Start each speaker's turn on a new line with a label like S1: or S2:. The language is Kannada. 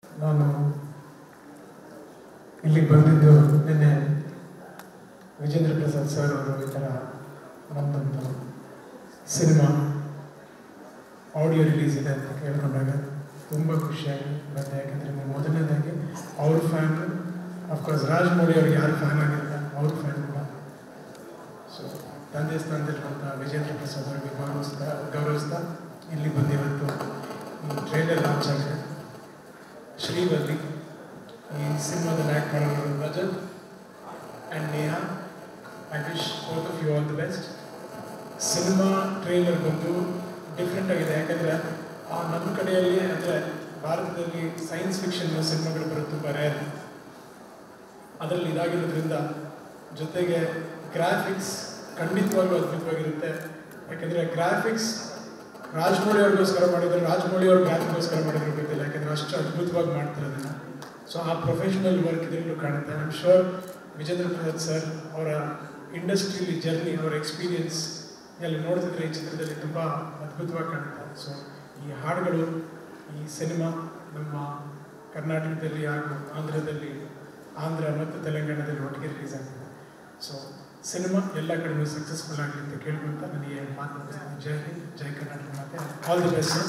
S1: ನಾನು ಇಲ್ಲಿಗೆ ಬಂದಿದ್ದು ನಿನ್ನೆ ವಿಜೇಂದ್ರ ಪ್ರಸಾದ್ ಸರ್ ಅವರು ಈ ಥರ ನಮ್ಮದೊಂದು ಸಿನಿಮಾ ಆಡಿಯೋ ರಿಲೀಸ್ ಇದೆ ಅಂತ ಕೇಳ್ಕೊಂಡಾಗ ತುಂಬ ಖುಷಿಯಾಗಿ ಬಂದೆ. ಯಾಕಂದರೆ ನೀವು ಮೊದಲನೇದಾಗಿ ಅವ್ರ ಫ್ಯಾನ್, ಅಫ್ಕೋರ್ಸ್ ರಾಜಮೌಳಿ ಅವ್ರಿಗೆ ಯಾರು ಫ್ಯಾನ್ ಆಗಿಲ್ಲ, ಅವ್ರ ಫ್ಯಾನ್ ಕೂಡ. ಸೊ ತಂದೆ ಸ್ಥಾನದಲ್ಲಿರುವಂಥ ವಿಜೇಂದ್ರ ಪ್ರಸಾದ್ ಅವರಿಗೆ ಗೌರವಿಸ್ತಾ ಇಲ್ಲಿ ಬಂದಿವತ್ತು ಈ ಟ್ರೈಲರ್ ಲಾಂಚ್ ಆಗಿದೆ. ಶ್ರೀವಲ್ಲಿ ಈ ಸಿನಿಮಾದಲ್ಲಿ ಆ್ಯಕ್ಟ್ ಮಾಡೋರು Rajat and Neha. I wish both of you all the best. Cinema trailer ಬಂದು ಡಿಫ್ರೆಂಟ್ ಆಗಿದೆ. ಯಾಕಂದರೆ ನಮ್ಮ ಕಡೆಯಲ್ಲಿ ಅಂದರೆ ಭಾರತದಲ್ಲಿ ಸೈನ್ಸ್ ಫಿಕ್ಷನ್ ಸಿನಿಮಾಗಳು ಬರೋದು ತುಂಬ ರೇರ್. ಅದರಲ್ಲಿ ಇದಾಗಿರೋದ್ರಿಂದ ಜೊತೆಗೆ ಗ್ರಾಫಿಕ್ಸ್ ಖಂಡಿತವಾಗ್ಲೂ ಅದ್ಭುತವಾಗಿರುತ್ತೆ. ಯಾಕೆಂದರೆ ಗ್ರಾಫಿಕ್ಸ್ ರಾಜಮೌಳಿ ಅವ್ರಿಗೋಸ್ಕರ ಮಾಡಿದ್ರು, ರಾಜಮೌಳಿ ಅವ್ರ ಗ್ರಾಫಿಕ್ಗೋಸ್ಕರ ಮಾಡಿದ್ರು ಗೊತ್ತಿಲ್ಲ. ಯಾಕೆಂದರೆ ಅಷ್ಟು ಅದ್ಭುತವಾಗಿ ಮಾಡ್ತಾರೆ ಅದನ್ನು. ಸೊ ಆ ಪ್ರೊಫೆಷನಲ್ ವರ್ಕ್ ಇದರಲ್ಲೂ ಕಾಣುತ್ತೆ. I am sure Vijendra Prasad sir ಅವರ ಇಂಡಸ್ಟ್ರಿಯಲ್ಲಿ ಜರ್ನಿ, ಅವರ ಎಕ್ಸ್ಪೀರಿಯನ್ಸ್ ಎಲ್ಲ ನೋಡ್ತಿದ್ರೆ ಈ ಚಿತ್ರದಲ್ಲಿ ತುಂಬ ಅದ್ಭುತವಾಗಿ ಕಾಣುತ್ತೆ. ಸೊ ಈ ಹಾಡುಗಳು, ಈ ಸಿನಿಮಾ ನಮ್ಮ ಕರ್ನಾಟಕದಲ್ಲಿ ಹಾಗೂ ಆಂಧ್ರ ಮತ್ತು ತೆಲಂಗಾಣದಲ್ಲಿ ಒಟ್ಟಿಗೆ ರಿಲೀಸ್ ಆಗ್ತದೆ. ಸೊ ಸಿನಿಮಾ ಎಲ್ಲ ಕಡೆಯೂ ಸಕ್ಸಸ್ಫುಲ್ ಆಗಲಿ ಅಂತ ಕೇಳ್ಕೊಂತ ನನಗೆ ಮಾತು. ಜೈ ಹಿಂದ್, ಜೈ ಕರ್ನಾಟಕ. ಮತ್ತೆ ಆಲ್ ದಿ ಬೆಸ್ಟ್.